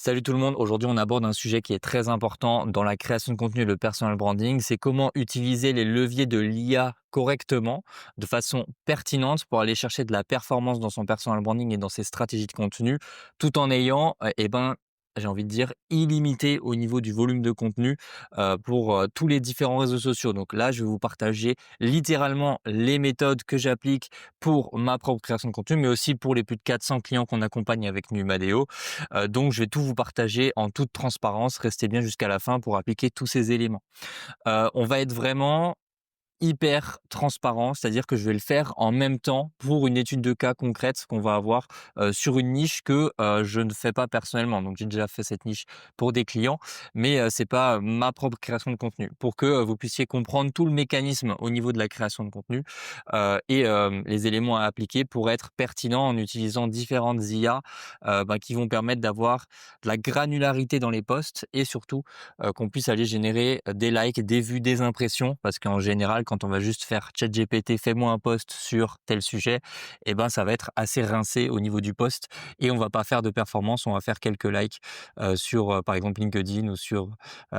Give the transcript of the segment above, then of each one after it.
Salut tout le monde, aujourd'hui on aborde un sujet qui est très important dans la création de contenu et le personal branding, c'est comment utiliser les leviers de l'IA correctement, de façon pertinente pour aller chercher de la performance dans son personal branding et dans ses stratégies de contenu, tout en ayant, j'ai envie de dire, illimité au niveau du volume de contenu pour tous les différents réseaux sociaux. Donc là, je vais vous partager littéralement les méthodes que j'applique pour ma propre création de contenu, mais aussi pour les plus de 400 clients qu'on accompagne avec Numadeo. Donc je vais tout vous partager en toute transparence. Restez bien jusqu'à la fin pour appliquer tous ces éléments. On va être vraiment hyper transparent, c'est-à-dire que je vais le faire en même temps pour une étude de cas concrète qu'on va avoir, sur une niche que, je ne fais pas personnellement. Donc j'ai déjà fait cette niche pour des clients, mais, c'est pas ma propre création de contenu. Pour que, vous puissiez comprendre tout le mécanisme au niveau de la création de contenu, les éléments à appliquer pour être pertinent en utilisant différentes IA, qui vont permettre d'avoir de la granularité dans les posts et surtout, qu'on puisse aller générer des likes, des vues, des impressions. Parce qu'en général, quand on va juste faire ChatGPT, fais-moi un post sur tel sujet, eh ben, ça va être assez rincé au niveau du post et on va pas faire de performance. On va faire quelques likes sur, par exemple, LinkedIn ou sur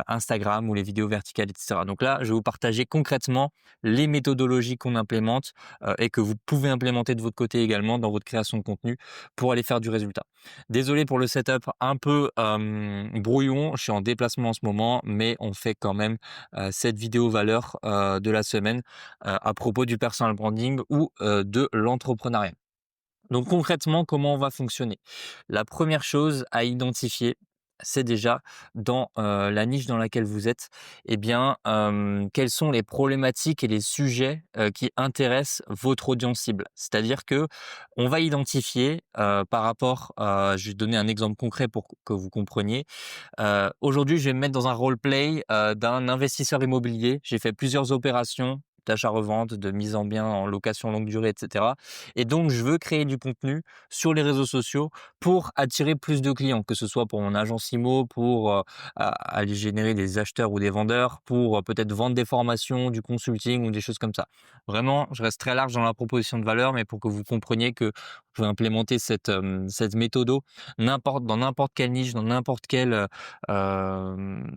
Instagram ou les vidéos verticales, etc. Donc là, je vais vous partager concrètement les méthodologies qu'on implémente et que vous pouvez implémenter de votre côté également dans votre création de contenu pour aller faire du résultat. Désolé pour le setup un peu brouillon, je suis en déplacement en ce moment, mais on fait quand même cette vidéo valeur de la semaine à propos du personal branding ou de l'entrepreneuriat. Donc concrètement, comment on va fonctionner? La première chose à identifier, c'est déjà dans, la niche dans laquelle vous êtes, eh bien, quelles sont les problématiques et les sujets, qui intéressent votre audience cible? C'est-à-dire que on va identifier, par rapport, je vais donner un exemple concret pour que vous compreniez. Aujourd'hui, je vais me mettre dans un role play, d'un investisseur immobilier. J'ai fait plusieurs opérations d'achat-revente, de mise en bien en location longue durée, et cetera, et donc je veux créer du contenu sur les réseaux sociaux pour attirer plus de clients, que ce soit pour mon agence IMO, pour, aller générer des acheteurs ou des vendeurs, pour, peut-être vendre des formations, du consulting ou des choses comme ça. Vraiment, je reste très large dans la proposition de valeur, mais pour que vous compreniez que vous pouvez implémenter cette méthodo dans n'importe quelle niche, dans n'importe quel, Hem,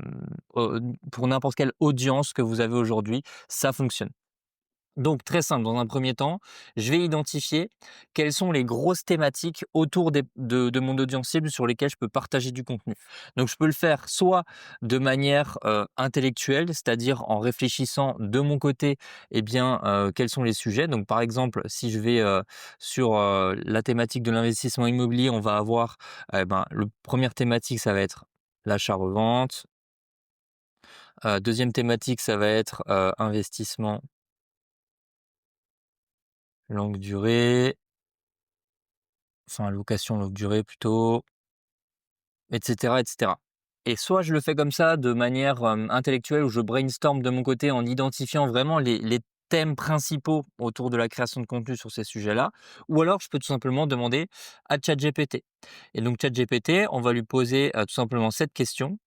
pour n'importe quelle audience que vous avez aujourd'hui, ça fonctionne. Donc très simple, dans un premier temps, je vais identifier quelles sont les grosses thématiques autour de mon audience cible sur lesquelles je peux partager du contenu. Donc je peux le faire soit de manière, intellectuelle, c'est-à-dire en réfléchissant de mon côté, eh bien, quels sont les sujets. Donc par exemple, si je vais, sur, la thématique de l'investissement immobilier, on va avoir, le première thématique, ça va être l'achat-revente. 2e thématique, ça va être, investissement longue durée, enfin location longue durée plutôt, et cetera, et cetera. Et soit je le fais comme ça de manière, intellectuelle où je brainstorm de mon côté en identifiant vraiment les thèmes principaux autour de la création de contenu sur ces sujets-là, ou alors je peux tout simplement demander à ChatGPT. Et donc ChatGPT, on va lui poser, tout simplement cette question: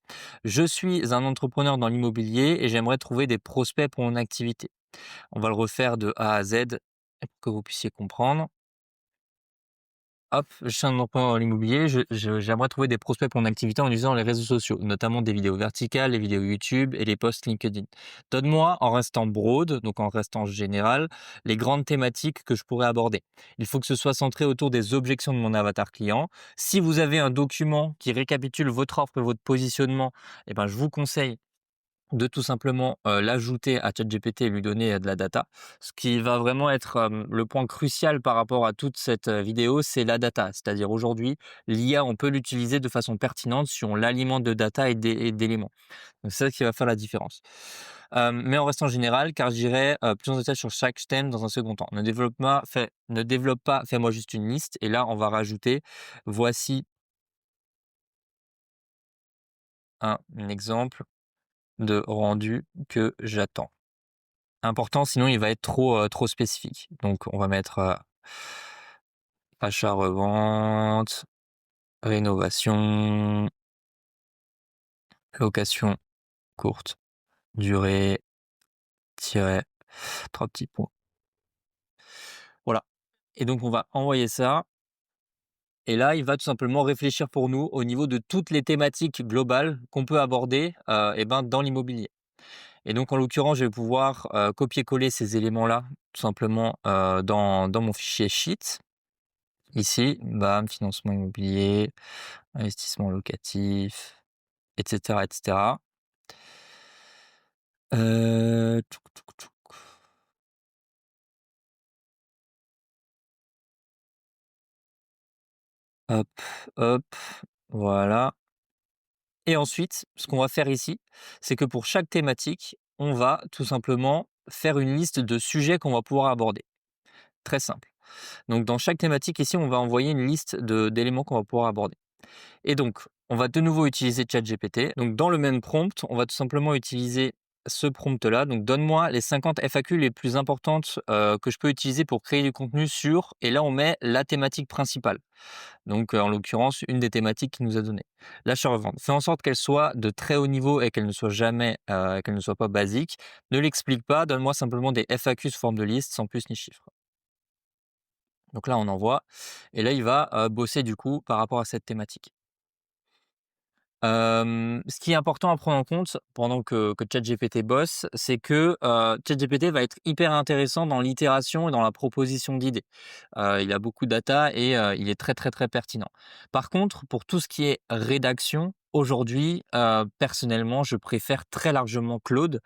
«Je suis un entrepreneur dans l'immobilier et j'aimerais trouver des prospects pour mon activité». On va le refaire de A à Z pour que vous puissiez comprendre. Hop, je suis un entrepreneur dans l'immobilier, j'aimerais trouver des prospects pour mon activité en utilisant les réseaux sociaux, notamment des vidéos verticales, les vidéos YouTube et les posts LinkedIn. Donne-moi, en restant broad, donc en restant général, les grandes thématiques que je pourrais aborder. Il faut que ce soit centré autour des objections de mon avatar client. Si vous avez un document qui récapitule votre offre et votre positionnement, eh ben, je vous conseille de tout simplement, l'ajouter à ChatGPT et lui donner, de la data. Ce qui va vraiment être, le point crucial par rapport à toute cette, vidéo, c'est la data. C'est-à-dire aujourd'hui, l'IA, on peut l'utiliser de façon pertinente si on l'alimente de data et d'éléments. Donc c'est ça qui va faire la différence. Mais on reste en général, car j'irai, plus en détail sur chaque thème dans un second temps. Ne développe pas, fais-moi juste une liste, et là on va rajouter: «Voici un exemple de rendu que j'attends». Important, sinon il va être trop spécifique. Donc on va mettre, achat-revente, rénovation, location courte durée, tiret, 3 petits points. Voilà, et donc on va envoyer ça et là, il va tout simplement réfléchir pour nous au niveau de toutes les thématiques globales qu'on peut aborder, dans l'immobilier. Et donc en l'occurrence, je vais pouvoir, copier-coller ces éléments-là tout simplement, dans mon fichier Sheet. Ici, bam, financement immobilier, investissement locatif, et cetera. Touc, touc, touc. Hop, hop, voilà. Et ensuite, ce qu'on va faire ici, c'est que pour chaque thématique, on va tout simplement faire une liste de sujets qu'on va pouvoir aborder. Très simple. Donc dans chaque thématique ici, on va envoyer une liste d'éléments qu'on va pouvoir aborder. Et donc, on va de nouveau utiliser ChatGPT. Donc, dans le même prompt, on va tout simplement utiliser ce prompt-là. Donc, donne-moi les 50 FAQ les plus importantes que je peux utiliser pour créer du contenu sur. Et là, on met la thématique principale. Donc, en l'occurrence, une des thématiques qu'il nous a données. L'achat-revente. Fais en sorte qu'elle soit de très haut niveau et qu'elle ne soit pas basique. Ne l'explique pas. Donne-moi simplement des FAQ sous forme de liste, sans plus ni chiffre. Donc là, on envoie. Et là, il va bosser du coup par rapport à cette thématique. Ce qui est important à prendre en compte pendant que ChatGPT bosse, c'est que, ChatGPT va être hyper intéressant dans l'itération et dans la proposition d'idées. Il a beaucoup de data et il est très, très, très pertinent. Par contre, pour tout ce qui est rédaction, aujourd'hui, personnellement, je préfère très largement Claude,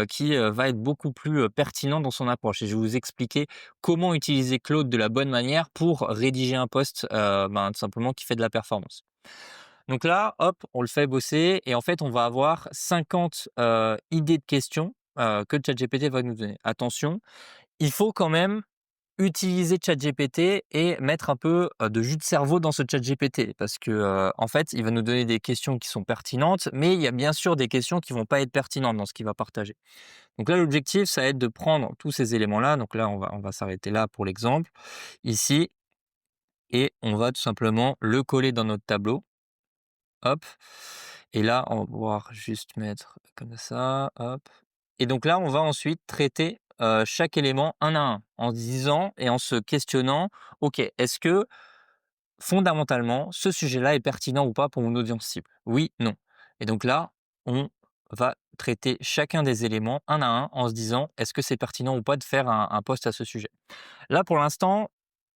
qui, va être beaucoup plus, pertinent dans son approche et je vais vous expliquer comment utiliser Claude de la bonne manière pour rédiger un post, tout simplement qui fait de la performance. Donc là, hop, on le fait bosser et en fait, on va avoir 50, idées de questions, que ChatGPT va nous donner. Attention, il faut quand même utiliser ChatGPT et mettre un peu, de jus de cerveau dans ce ChatGPT parce que, en fait, il va nous donner des questions qui sont pertinentes, mais il y a bien sûr des questions qui vont pas être pertinentes dans ce qu'il va partager. Donc là, l'objectif, ça va être de prendre tous ces éléments-là, donc là, on va s'arrêter là pour l'exemple, ici et on va tout simplement le coller dans notre tableau. Hop, et là, on va pouvoir juste mettre comme ça, hop, et donc là, on va ensuite traiter, chaque élément un à un, en se disant et en se questionnant: «OK, est-ce que fondamentalement, ce sujet-là est pertinent ou pas pour mon audience cible? Oui, non». Et donc là, on va traiter chacun des éléments un à un en se disant: «Est-ce que c'est pertinent ou pas de faire un post à ce sujet?» Là, pour l'instant,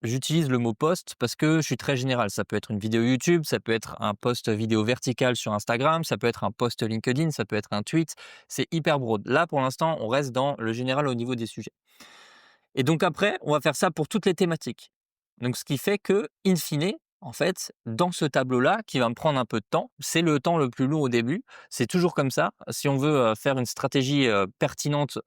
j'utilise le mot post parce que je suis très général. Ça peut être une vidéo YouTube, ça peut être un post vidéo vertical sur Instagram, ça peut être un post LinkedIn, ça peut être un tweet. C'est hyper broad. Là, pour l'instant, on reste dans le général au niveau des sujets. Et donc après, on va faire ça pour toutes les thématiques. Donc ce qui fait que, in fine, en fait, dans ce tableau-là, qui va me prendre un peu de temps, c'est le temps le plus long au début. C'est toujours comme ça. Si on veut faire une stratégie pertinente,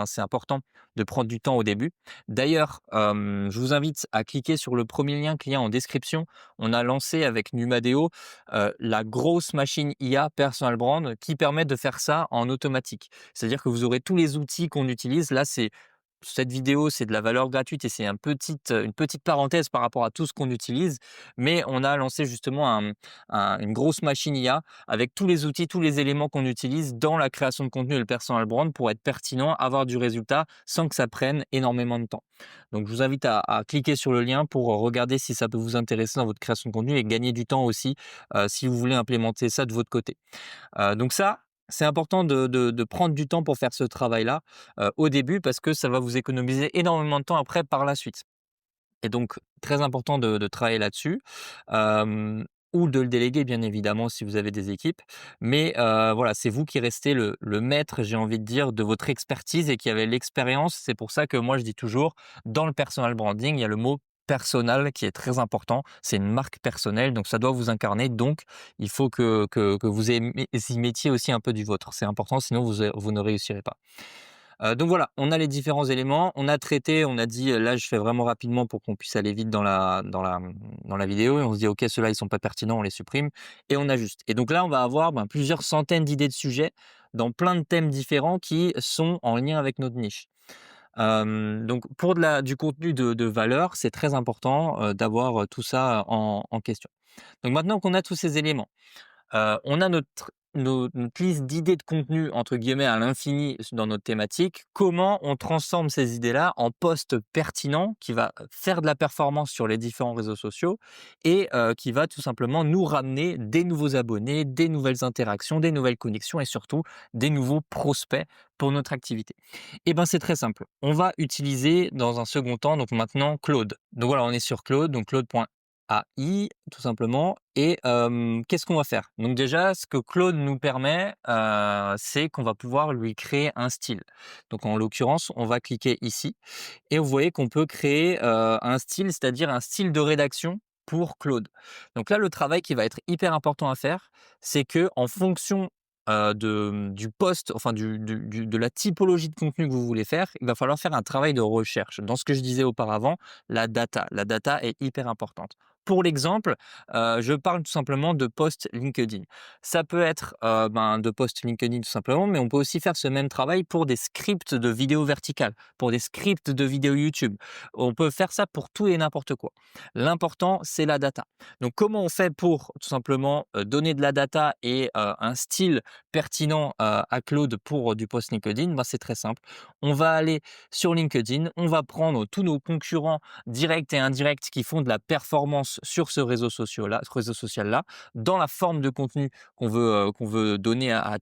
c'est important de prendre du temps au début. D'ailleurs, je vous invite à cliquer sur le premier lien qu'il y a en description. On a lancé avec Numadeo la grosse machine IA Personal Brand qui permet de faire ça en automatique. C'est-à-dire que vous aurez tous les outils qu'on utilise. Là, c'est cette vidéo, c'est de la valeur gratuite et c'est une petite parenthèse par rapport à tout ce qu'on utilise. Mais on a lancé justement une grosse machine IA avec tous les outils, tous les éléments qu'on utilise dans la création de contenu et le personal brand pour être pertinent, avoir du résultat sans que ça prenne énormément de temps. Donc je vous invite à cliquer sur le lien pour regarder si ça peut vous intéresser dans votre création de contenu et gagner du temps aussi si vous voulez implémenter ça de votre côté. Donc ça, c'est important de prendre du temps pour faire ce travail-là, au début parce que ça va vous économiser énormément de temps après par la suite. Et donc très important de travailler là-dessus, hem, ou de le déléguer bien évidemment si vous avez des équipes. Mais, voilà, c'est vous qui restez le maître, j'ai envie de dire, de votre expertise et qui avez l'expérience. C'est pour ça que moi je dis toujours, dans le personal branding, il y a le mot «personnel» qui est très important. C'est une marque personnelle, donc ça doit vous incarner. Donc il faut que vous y mettiez aussi un peu du vôtre. C'est important, sinon vous ne réussirez pas. Donc voilà, on a les différents éléments, on a traité, on a dit, là je fais vraiment rapidement pour qu'on puisse aller vite dans la vidéo et on se dit: «OK, ceux-là ils sont pas pertinents, on les supprime» et on ajuste. Et donc là, on va avoir, plusieurs centaines d'idées de sujets dans plein de thèmes différents qui sont en lien avec notre niche. Donc pour du contenu de valeur, c'est très important, d'avoir, tout ça en question. Donc maintenant qu'on a tous ces éléments, On a notre liste d'idées de contenu entre guillemets «à l'infini» dans notre thématique. Comment on transforme ces idées-là en posts pertinents qui va faire de la performance sur les différents réseaux sociaux et qui va tout simplement nous ramener des nouveaux abonnés, des nouvelles interactions, des nouvelles connexions et surtout des nouveaux prospects pour notre activité? Eh ben, c'est très simple. On va utiliser dans un second temps donc maintenant Claude. Donc voilà, on est sur Claude, donc Claude.ai tout simplement et qu'est-ce qu'on va faire? Donc déjà, ce que Claude nous permet, c'est qu'on va pouvoir lui créer un style. Donc en l'occurrence, on va cliquer ici et vous voyez qu'on peut créer, un style, c'est-à-dire un style de rédaction pour Claude. Donc là, le travail qui va être hyper important à faire, c'est que en fonction, du post, enfin de la typologie de contenu que vous voulez faire, il va falloir faire un travail de recherche. Dans ce que je disais auparavant, la data. La data est hyper importante. Pour l'exemple, je parle tout simplement de post LinkedIn. Ça peut être, de post LinkedIn tout simplement, mais on peut aussi faire ce même travail pour des scripts de vidéos verticales, pour des scripts de vidéos YouTube. On peut faire ça pour tout et n'importe quoi. L'important, c'est la data. Donc comment on fait pour tout simplement, donner de la data et un style pertinent, à Claude pour du post LinkedIn? Ben, c'est très simple. On va aller sur LinkedIn, on va prendre tous nos concurrents directs et indirects qui font de la performance sur ce réseau social-là, dans la forme de contenu qu'on veut donner à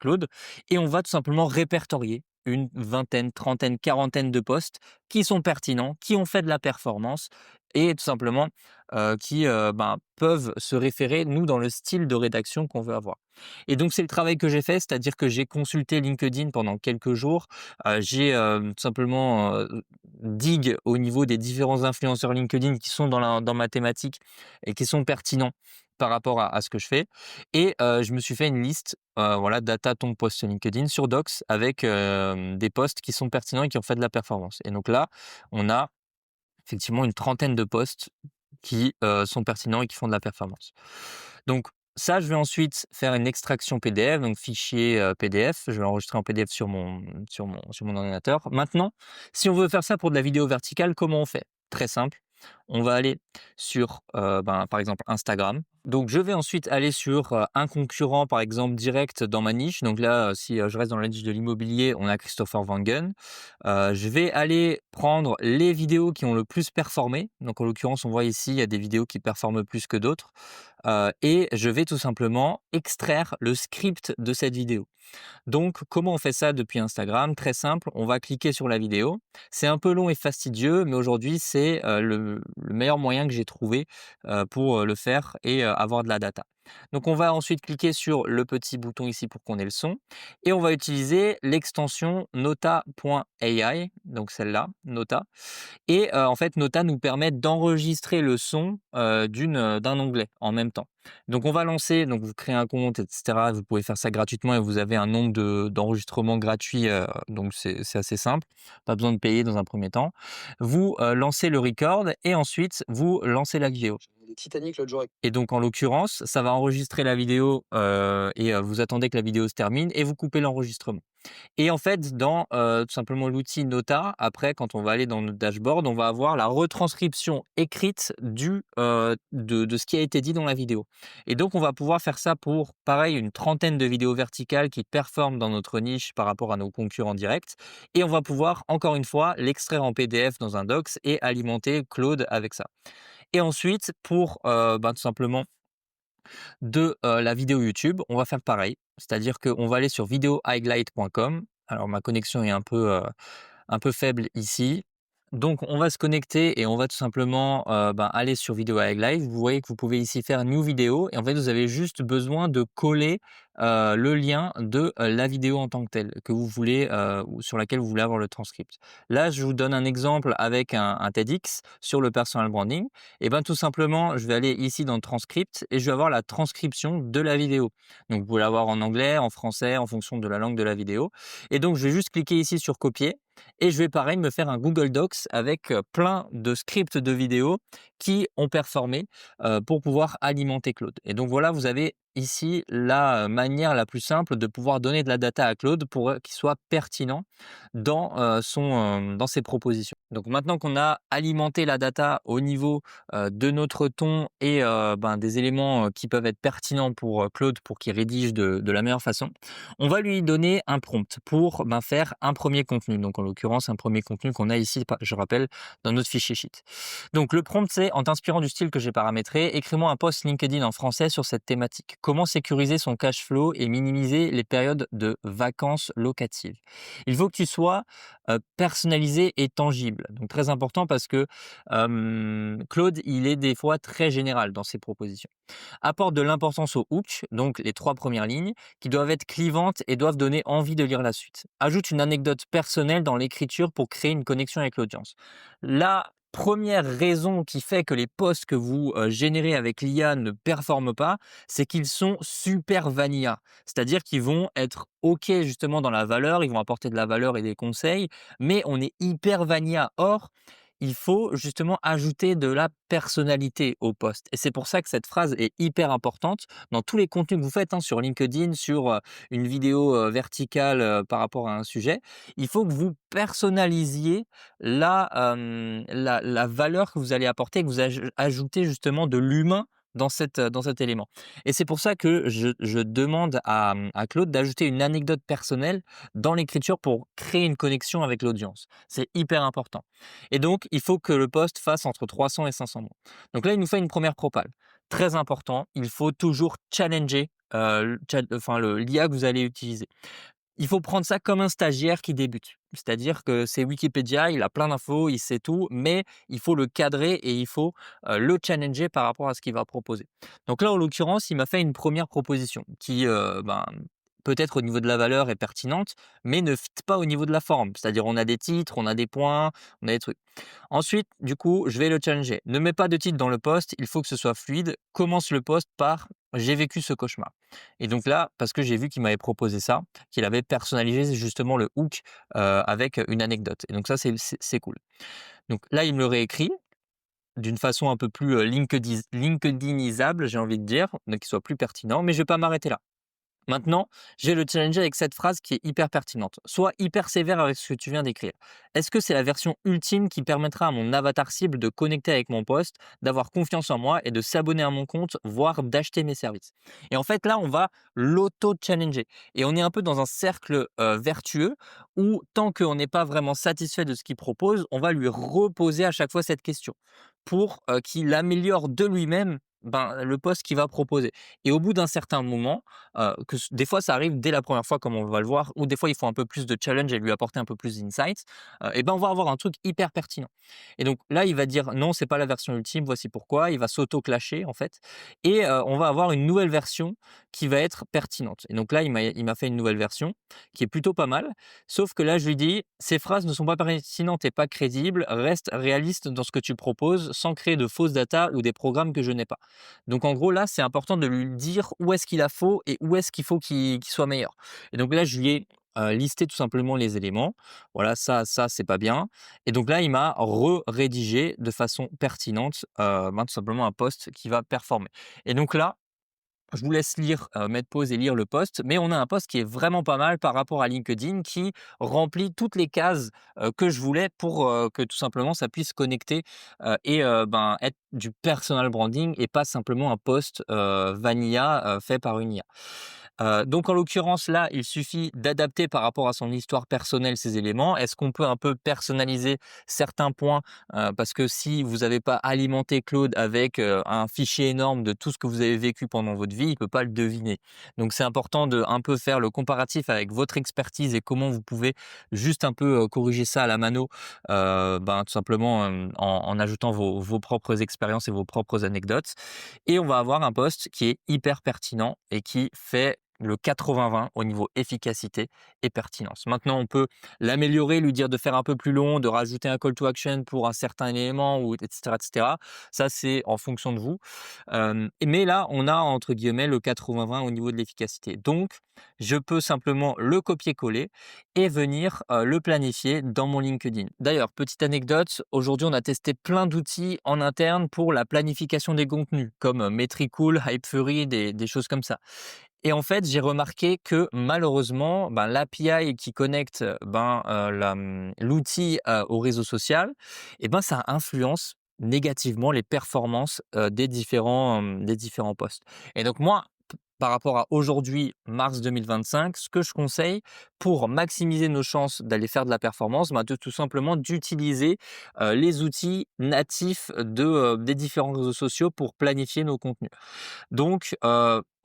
Claude et on va tout simplement répertorier une vingtaine, trentaine, quarantaine de posts qui sont pertinents, qui ont fait de la performance et tout simplement, qui, peuvent se référer, nous, dans le style de rédaction qu'on veut avoir. Et donc c'est le travail que j'ai fait, c'est-à-dire que j'ai consulté LinkedIn pendant quelques jours. J'ai, tout simplement, digue au niveau des différents influenceurs LinkedIn qui sont dans ma thématique et qui sont pertinents par rapport à ce que je fais et je me suis fait une liste, voilà, data ton post LinkedIn sur Docs avec, des posts qui sont pertinents et qui ont fait de la performance et donc là, on a effectivement une trentaine de posts qui, sont pertinents et qui font de la performance. Donc ça, je vais ensuite faire une extraction PDF, donc fichier, PDF. Je vais l'enregistrer en PDF sur mon ordinateur. Maintenant, si on veut faire ça pour de la vidéo verticale, comment on fait? Très simple, on va aller sur, par exemple Instagram. Donc je vais ensuite aller sur, un concurrent, par exemple direct dans ma niche. Donc là, si, je reste dans la niche de l'immobilier, on a Christopher Wangen. Je vais aller prendre les vidéos qui ont le plus performé. Donc en l'occurrence, on voit ici, il y a des vidéos qui performent plus que d'autres, et je vais tout simplement extraire le script de cette vidéo. Donc, comment on fait ça depuis Instagram? Très simple, on va cliquer sur la vidéo. C'est un peu long et fastidieux, mais aujourd'hui, c'est le meilleur moyen que j'ai trouvé pour le faire et avoir de la data. Donc, on va ensuite cliquer sur le petit bouton ici pour qu'on ait le son et on va utiliser l'extension nota.ai, donc celle-là, Nota. Et en fait, Nota nous permet d'enregistrer le son, d'un onglet en même temps. Donc on va lancer, donc vous créez un compte et cetera. Vous pouvez faire ça gratuitement et vous avez un nombre d'enregistrements gratuits, donc c'est assez simple. Pas besoin de payer dans un premier temps. Vous, lancez le record et ensuite vous lancez la vidéo. Les Titanic l'autre jour. Et donc en l'occurrence, ça va enregistrer la vidéo, et vous attendez que la vidéo se termine et vous coupez l'enregistrement. Et en fait, dans, tout simplement l'outil Nota, après quand on va aller dans notre dashboard, on va avoir la retranscription écrite de ce qui a été dit dans la vidéo. Et donc on va pouvoir faire ça pour, pareil, une trentaine de vidéos verticales qui performent dans notre niche par rapport à nos concurrents directs et on va pouvoir, encore une fois, l'extraire en PDF dans un docs et alimenter Claude avec ça. Et ensuite pour, tout simplement la vidéo YouTube, on va faire pareil. C'est-à-dire qu'on va aller sur videohighlight.com. Alors ma connexion est un peu faible ici. Donc on va se connecter et on va tout simplement, aller sur Video Highlight. Vous voyez que vous pouvez ici faire New Video et en fait vous avez juste besoin de coller, le lien de, la vidéo en tant que telle, que vous voulez, ou sur laquelle vous voulez avoir le transcript. Là, je vous donne un exemple avec un TEDx sur le personal branding et ben, tout simplement, je vais aller ici dans transcript et je vais avoir la transcription de la vidéo. Donc vous pouvez l'avoir en anglais, en français, en fonction de la langue de la vidéo et donc je vais juste cliquer ici sur copier et je vais pareil me faire un Google Docs avec, plein de scripts de vidéos qui ont performé, pour pouvoir alimenter Claude. Et donc voilà, vous avez ici la manière la plus simple de pouvoir donner de la data à Claude pour, qu'il soit pertinent dans ses propositions. Donc maintenant qu'on a alimenté la data au niveau, de notre ton et des éléments, qui peuvent être pertinents pour, Claude pour qu'il rédige de la meilleure façon, on va lui donner un prompt pour, faire un premier contenu. Donc en l'occurrence, un premier contenu qu'on a ici, je rappelle, dans notre fichier sheet. Donc le prompt, c'est: en t'inspirant du style que j'ai paramétré, écris-moi un post LinkedIn en français sur cette thématique. Comment sécuriser son cash flow et minimiser les périodes de vacances locatives? Il faut que tu sois personnalisé et tangible. Donc très important parce que Claude, il est des fois très général dans ses propositions. Apporte de l'importance au hook, donc les 3 premières lignes, qui doivent être clivantes et doivent donner envie de lire la suite. Ajoute une anecdote personnelle dans l'écriture pour créer une connexion avec l'audience. La première raison qui fait que les posts que vous, générez avec l'IA ne performent pas, c'est qu'ils sont super vanilla. C'est-à-dire qu'ils vont être OK justement dans la valeur, ils vont apporter de la valeur et des conseils, mais on est hyper vanilla. Or, il faut justement ajouter de la personnalité au post et c'est pour ça que cette phrase est hyper importante dans tous les contenus que vous faites, hein, sur LinkedIn, sur, une vidéo, verticale, par rapport à un sujet. Il faut que vous personnalisiez la valeur que vous allez apporter, que vous ajoutez justement de l'humain dans cet élément et c'est pour ça que je demande à Claude d'ajouter une anecdote personnelle dans l'écriture pour créer une connexion avec l'audience. C'est hyper important. Et donc, il faut que le post fasse entre 300 et 500 mots. Donc là, il nous fait une première propale. Très important, il faut toujours challenger l'IA que vous allez utiliser. Il faut prendre ça comme un stagiaire qui débute. C'est-à-dire que c'est Wikipédia, il a plein d'infos, il sait tout, mais il faut le cadrer et il faut le challenger par rapport à ce qu'il va proposer. Donc là, en l'occurrence, il m'a fait une première proposition qui, peut-être au niveau de la valeur est pertinente, mais ne fit pas au niveau de la forme. C'est-à-dire on a des titres, on a des points, on a des trucs. Ensuite, du coup, je vais le challenger. Ne mets pas de titre dans le post, il faut que ce soit fluide. Commence le post par: j'ai vécu ce cauchemar. Et donc là, parce que j'ai vu qu'il m'avait proposé ça, qu'il avait personnalisé justement le hook avec une anecdote. Et donc ça, c'est cool. Donc là, il me le réécrit d'une façon un peu plus LinkedInisable, j'ai envie de dire, donc qu'il soit plus pertinent, mais je vais pas m'arrêter là. Maintenant, je vais le challenger avec cette phrase qui est hyper pertinente. Sois hyper sévère avec ce que tu viens d'écrire. Est-ce que c'est la version ultime qui permettra à mon avatar cible de connecter avec mon poste, d'avoir confiance en moi et de s'abonner à mon compte, voire d'acheter mes services? Et en fait, là, on va l'auto-challenger. Et on est un peu dans un cercle vertueux où, tant qu'on n'est pas vraiment satisfait de ce qu'il propose, on va lui reposer à chaque fois cette question pour qu'il améliore de lui-même le poste qu'il va proposer. Et au bout d'un certain moment, des fois ça arrive dès la première fois comme on va le voir, ou des fois il faut un peu plus de challenge et lui apporter un peu plus d'insights, on va avoir un truc hyper pertinent. Et donc là, il va dire: «Non, c'est pas la version ultime, voici pourquoi». Il va s'auto-clasher en fait et on va avoir une nouvelle version qui va être pertinente. Et donc là, il m'a fait une nouvelle version qui est plutôt pas mal, sauf que là, je lui dis: «Ces phrases ne sont pas pertinentes et pas crédibles, reste réaliste dans ce que tu proposes sans créer de fausses data ou des programmes que je n'ai pas». Donc en gros, là, c'est important de lui dire où est-ce qu'il a faux et où est-ce qu'il faut qu'il soit meilleur. Et donc là, je lui ai listé tout simplement les éléments. Voilà, ça, c'est pas bien. Et donc là, il m'a rédigé de façon pertinente, tout simplement un post qui va performer. Et donc là, je vous laisse lire, mettre pause et lire le post, mais on a un post qui est vraiment pas mal par rapport à LinkedIn, qui remplit toutes les cases, que je voulais pour, que tout simplement ça puisse connecter, être du personal branding et pas simplement un post, vanilla, fait par une IA. Donc en l'occurrence là, il suffit d'adapter par rapport à son histoire personnelle ces éléments. Est-ce qu'on peut un peu personnaliser certains points? Parce que si vous n'avez pas alimenté Claude avec, un fichier énorme de tout ce que vous avez vécu pendant votre vie, il peut pas le deviner. Donc c'est important de un peu faire le comparatif avec votre expertise et comment vous pouvez juste un peu, corriger ça à la mano, tout simplement, en ajoutant vos propres expériences et vos propres anecdotes et on va avoir un post qui est hyper pertinent et qui fait le 80-20 au niveau efficacité et pertinence. Maintenant, on peut l'améliorer, lui dire de faire un peu plus long, de rajouter un call to action pour un certain élément ou et cetera et cetera. Ça, c'est en fonction de vous. Mais là, on a entre guillemets le 80-20 au niveau de l'efficacité. Donc, je peux simplement le copier-coller et venir, le planifier dans mon LinkedIn. D'ailleurs, petite anecdote, aujourd'hui, on a testé plein d'outils en interne pour la planification des contenus comme, Metricool, Hypefury, des choses comme ça. Et en fait, j'ai remarqué que malheureusement, ben, l'API qui connecte, l'outil, au réseau social et ben, ça influence négativement les performances, des différents posts. Et donc moi, par rapport à aujourd'hui, mars 2025, ce que je conseille pour maximiser nos chances d'aller faire de la performance, ben, de tout simplement d'utiliser, les outils natifs des différents réseaux sociaux pour planifier nos contenus. Donc,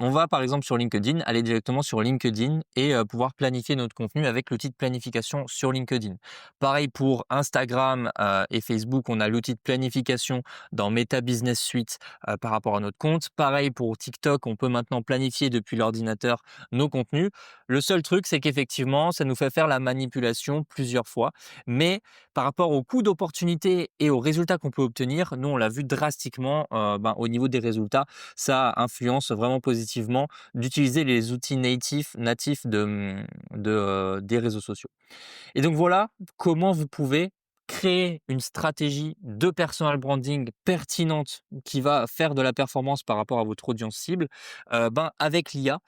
on va par exemple sur LinkedIn, aller directement sur LinkedIn et pouvoir planifier notre contenu avec l'outil de planification sur LinkedIn. Pareil pour Instagram, et Facebook, on a l'outil de planification dans Meta Business Suite, par rapport à notre compte. Pareil pour TikTok, on peut maintenant planifier depuis l'ordinateur nos contenus. Le seul truc, c'est qu'effectivement, ça nous fait faire la manipulation plusieurs fois, mais par rapport au coût d'opportunité et aux résultats qu'on peut obtenir, nous on l'a vu drastiquement, ben, au niveau des résultats, ça influence vraiment positivement d'utiliser les outils natifs des réseaux sociaux. Et donc voilà comment vous pouvez créer une stratégie de personal branding pertinente qui va faire de la performance par rapport à votre audience cible, ben, avec l'IA.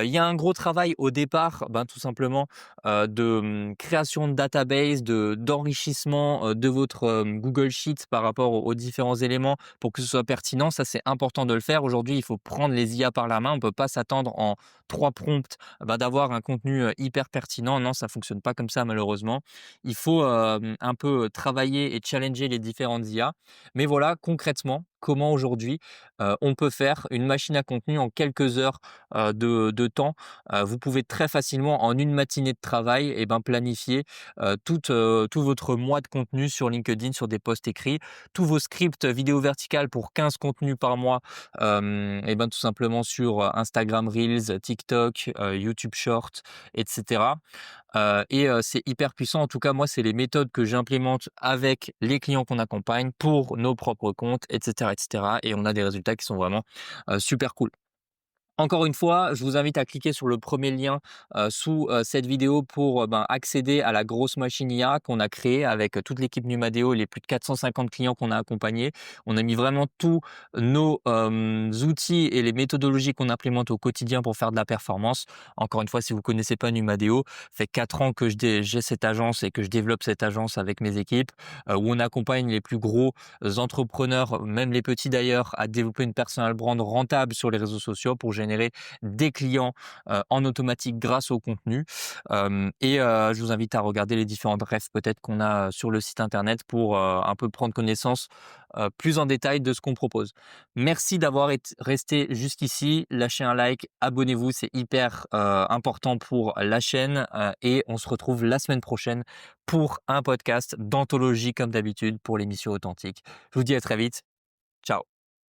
Il y a un gros travail au départ, ben, tout simplement, création de database, d'enrichissement, de votre, Google Sheets par rapport aux différents éléments pour que ce soit pertinent. Ça, c'est important de le faire. Aujourd'hui, il faut prendre les IA par la main. On ne peut pas s'attendre en 3 prompts, bah, d'avoir un contenu, hyper pertinent. Non, ça fonctionne pas comme ça malheureusement. Il faut, un peu, travailler et challenger les différentes IA. Mais voilà, concrètement, comment aujourd'hui, on peut faire une machine à contenu en quelques heures, de temps. Vous pouvez très facilement en une matinée de travail et ben, planifier, tout votre mois de contenu sur LinkedIn, sur des posts écrits. Tous vos scripts vidéo verticales pour 15 contenus par mois, et ben, tout simplement sur, Instagram Reels, TikTok, YouTube Short et cetera. C'est hyper puissant. En tout cas, moi, c'est les méthodes que j'implémente avec les clients qu'on accompagne pour nos propres comptes et cetera et cetera et on a des résultats qui sont vraiment, super cool. Encore une fois, je vous invite à cliquer sur le premier lien, sous, cette vidéo pour, ben, accéder à la grosse machine IA qu'on a créée avec, toute l'équipe Numadeo et les plus de 450 clients qu'on a accompagnés. On a mis vraiment tous nos, outils et les méthodologies qu'on implémente au quotidien pour faire de la performance. Encore une fois, si vous connaissez pas Numadeo, ça fait 4 ans que j'ai cette agence et que je développe cette agence avec mes équipes, où on accompagne les plus gros entrepreneurs, même les petits d'ailleurs, à développer une personal brand rentable sur les réseaux sociaux pour générer des clients, en automatique grâce au contenu. Je vous invite à regarder les différentes refs peut-être qu'on a, sur le site internet pour, un peu prendre connaissance, plus en détail de ce qu'on propose. Merci d'avoir resté jusqu'ici. Lâchez un like, abonnez-vous, c'est hyper, important pour la chaîne, et on se retrouve la semaine prochaine pour un podcast d'anthologie comme d'habitude pour l'émission Authentique. Je vous dis à très vite. Ciao.